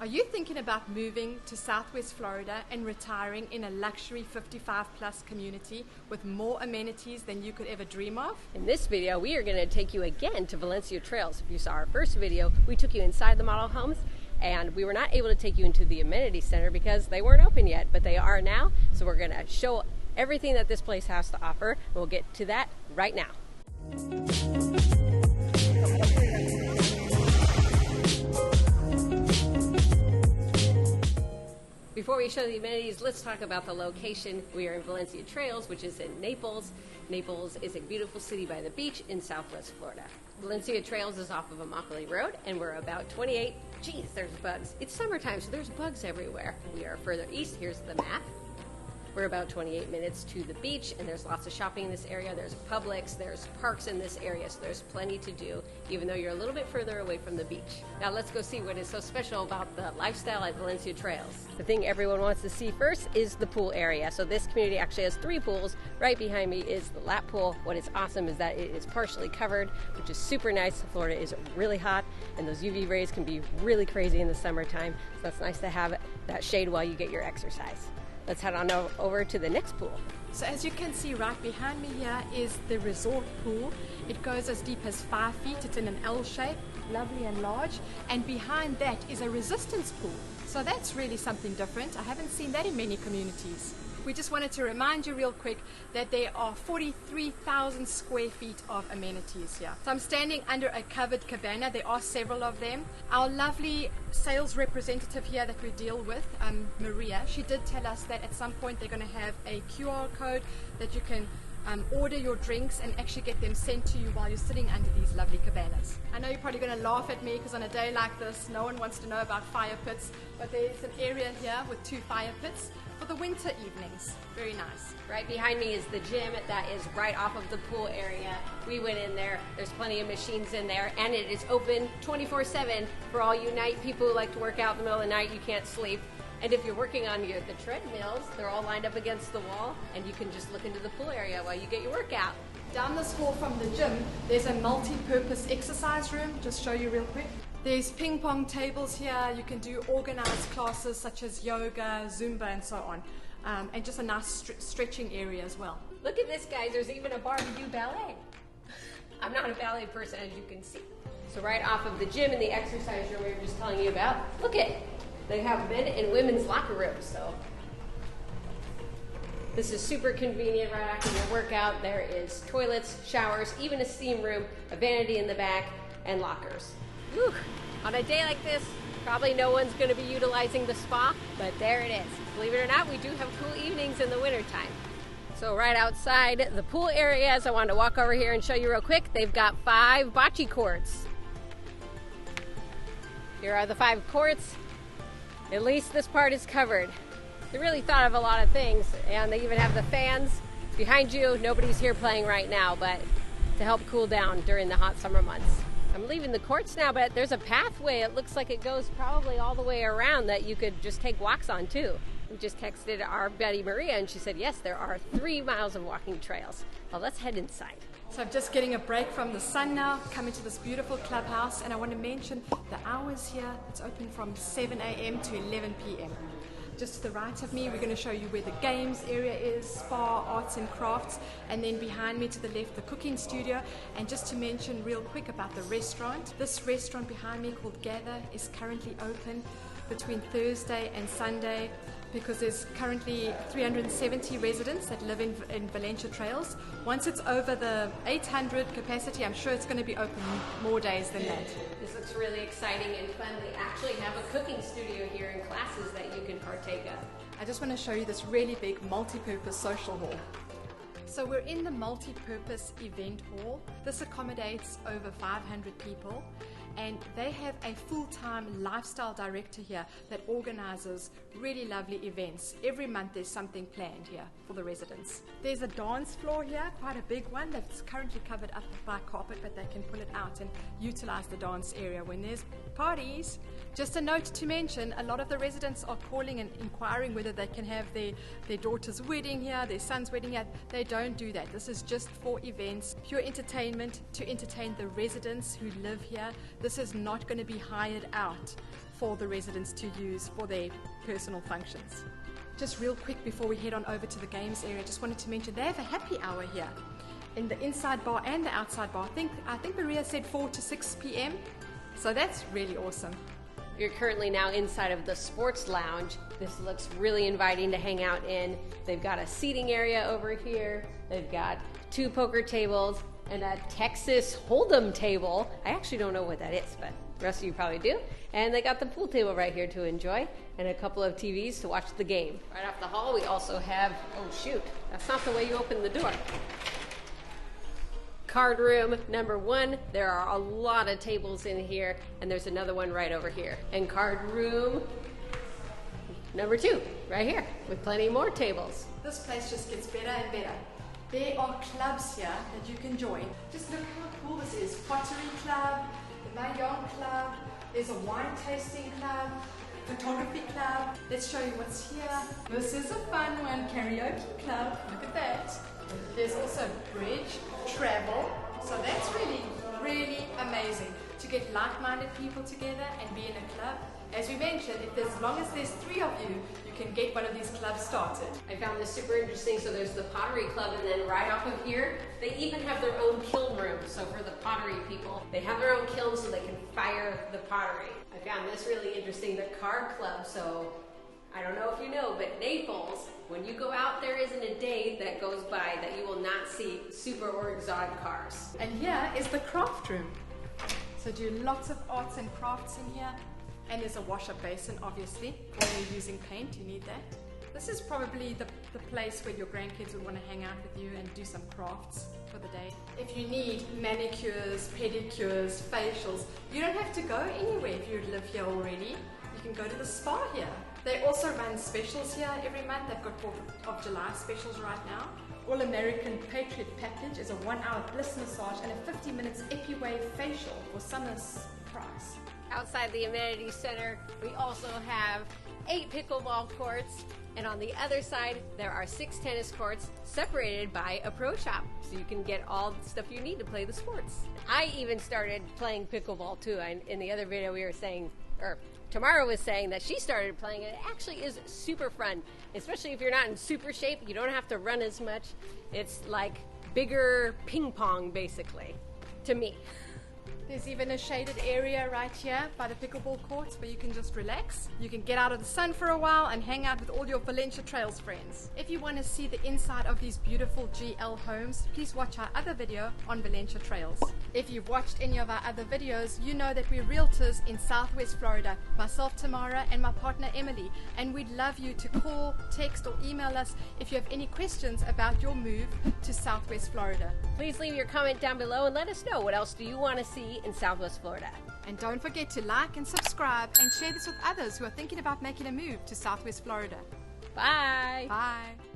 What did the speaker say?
Are you thinking about moving to Southwest Florida and retiring in a luxury 55-plus community with more amenities than you could ever dream of? In this video, we are going to take you again to Valencia Trails. If you saw our first video, we took you inside the model homes, and we were not able to take you into the amenity center because they weren't open yet, but they are now. So we're going to show everything that this place has to offer. We'll get to that right now. Before we show the amenities, let's talk about the location. We are in Valencia Trails, which is in Naples. Naples is a beautiful city by the beach in Southwest Florida. Valencia Trails is off of Pinochle Road, and we're about 28. Geez, there's bugs. It's summertime, so there's bugs everywhere. We are further east. Here's the map. We're about 28 minutes to the beach, and there's lots of shopping in this area. There's Publix, there's parks in this area, so there's plenty to do, even though you're a little bit further away from the beach. Now let's go see what is so special about the lifestyle at Valencia Trails. The thing everyone wants to see first is the pool area. So this community actually has 3 pools. Right behind me is the lap pool. What is awesome is that it is partially covered, which is super nice. Florida is really hot, and those UV rays can be really crazy in the summertime, so it's nice to have that shade while you get your exercise. Let's head on over to the next pool. So as you can see right behind me here is the resort pool. It goes as deep as 5 feet. It's in an L shape, lovely and large. And behind that is a resistance pool. So that's really something different. I haven't seen that in many communities. We just wanted to remind you real quick that there are 43,000 square feet of amenities here. So I'm standing under a covered cabana. There are several of them. Our lovely sales representative here that we deal with, Maria, she did tell us that at some point they're going to have a QR code that you can order your drinks and actually get them sent to you while you're sitting under these lovely cabanas. I know you're probably going to laugh at me because on a day like this, no one wants to know about fire pits, but there's an area here with 2 fire pits for the winter evenings. Very nice. Right behind me is the gym that is right off of the pool area. We went in there. There's plenty of machines in there, and it is open 24/7 for all you night people who like to work out in the middle of the night. You can't sleep. And if you're working on the treadmills, they're all lined up against the wall, and you can just look into the pool area while you get your workout. Down this hall from the gym, there's a multi-purpose exercise room. Just show you real quick. There's ping-pong tables here. You can do organized classes such as yoga, Zumba, and so on. And just a nice stretching area as well. Look at this, guys. There's even a bar to do ballet. I'm not a ballet person, as you can see. So right off of the gym and the exercise room we were just telling you about, look at it. They have men and women's locker rooms, so this is super convenient right after your workout. There is toilets, showers, even a steam room, a vanity in the back, and lockers. Whew. On a day like this, probably no one's going to be utilizing the spa, but there it is. Believe it or not, we do have cool evenings in the wintertime. So right outside the pool areas, I wanted to walk over here and show you real quick. They've got 5 bocce courts. Here are the 5 courts. At least this part is covered. They really thought of a lot of things, and they even have the fans behind you. Nobody's here playing right now, but to help cool down during the hot summer months. I'm leaving the courts now, but there's a pathway. It looks like it goes probably all the way around that you could just take walks on too. We just texted our Betty Maria, and she said, yes, there are 3 miles of walking trails. Well, let's head inside. So I'm just getting a break from the sun now, coming to this beautiful clubhouse, and I want to mention the hours here. It's open from 7 a.m. to 11 p.m. Just to the right of me, we're going to show you where the games area is, spa, arts and crafts, and then behind me to the left, the cooking studio. And just to mention real quick about the restaurant, this restaurant behind me called Gather is currently open between Thursday and Sunday because there's currently 370 residents that live in Valencia Trails. Once it's over the 800 capacity, I'm sure it's going to be open more days than that. This looks really exciting and fun. We actually have a cooking studio here and classes that you can partake of. I just want to show you this really big multi-purpose social hall. So we're in the multi-purpose event hall. This accommodates over 500 people. And they have a full-time lifestyle director here that organizes really lovely events. Every month there's something planned here for the residents. There's a dance floor here, quite a big one that's currently covered up by carpet, but they can pull it out and utilize the dance area when there's parties. Just a note to mention, a lot of the residents are calling and inquiring whether they can have their daughter's wedding here, their son's wedding here. They don't do that. This is just for events, pure entertainment to entertain the residents who live here. This is not going to be hired out for the residents to use for their personal functions. Just real quick before we head on over to the games area, just wanted to mention they have a happy hour here in the inside bar and the outside bar. I think Maria said 4 to 6 p.m. So that's really awesome. You're currently now inside of the sports lounge. This looks really inviting to hang out in. They've got a seating area over here. They've got 2 poker tables and a Texas Hold'em table. I actually don't know what that is, but the rest of you probably do. And they got the pool table right here to enjoy and a couple of TVs to watch the game. Right off the hall, we also have, oh shoot, that's not the way you open the door. Card room number 1. There are a lot of tables in here, and there's another one right over here. And card room number 2, right here, with plenty more tables. This place just gets better and better. There are clubs here that you can join. Just look how cool this is. Pottery Club, the Mah Jong Club, there's a wine tasting club, photography club. Let's show you what's here. This is a fun one, karaoke club. Look at that. There's also bridge, travel. So that's really, really amazing to get like-minded people together and be in a club. As we mentioned, as long as there's 3 of you, you can get one of these clubs started. I found this super interesting. So there's the Pottery Club, and then right off of here, they even have their own kiln room. So for the pottery people, they have their own kiln so they can fire the pottery. I found this really interesting, the Card Club. So I don't know if you know, but Naples, when you go out, there isn't a day that goes by that you will not see super or exotic cars. And here is the craft room. So do lots of arts and crafts in here. And there's a wash-up basin, obviously. When you're using paint, you need that. This is probably the place where your grandkids would want to hang out with you and do some crafts for the day. If you need manicures, pedicures, facials, you don't have to go anywhere if you live here already. You can go to the spa here. They also run specials here every month. They've got 4th of July specials right now. All-American Patriot Package is a 1-hour bliss massage and a 50 minutes EpiWave facial for summer's price. Outside the amenity center, we also have 8 pickleball courts, and on the other side, there are 6 tennis courts separated by a pro shop, so you can get all the stuff you need to play the sports. I even started playing pickleball too. In the other video, we were saying, or Tamara was saying that she started playing it. It actually is super fun, especially if you're not in super shape. You don't have to run as much. It's like bigger ping pong, basically, to me. There's even a shaded area right here by the pickleball courts where you can just relax. You can get out of the sun for a while and hang out with all your Valencia Trails friends. If you want to see the inside of these beautiful GL homes, please watch our other video on Valencia Trails. If you've watched any of our other videos, you know that we're realtors in Southwest Florida, myself Tamara and my partner Emily, and we'd love you to call, text or email us if you have any questions about your move to Southwest Florida. Please leave your comment down below and let us know what else do you want to see in Southwest Florida. And don't forget to like and subscribe and share this with others who are thinking about making a move to Southwest Florida. Bye. Bye.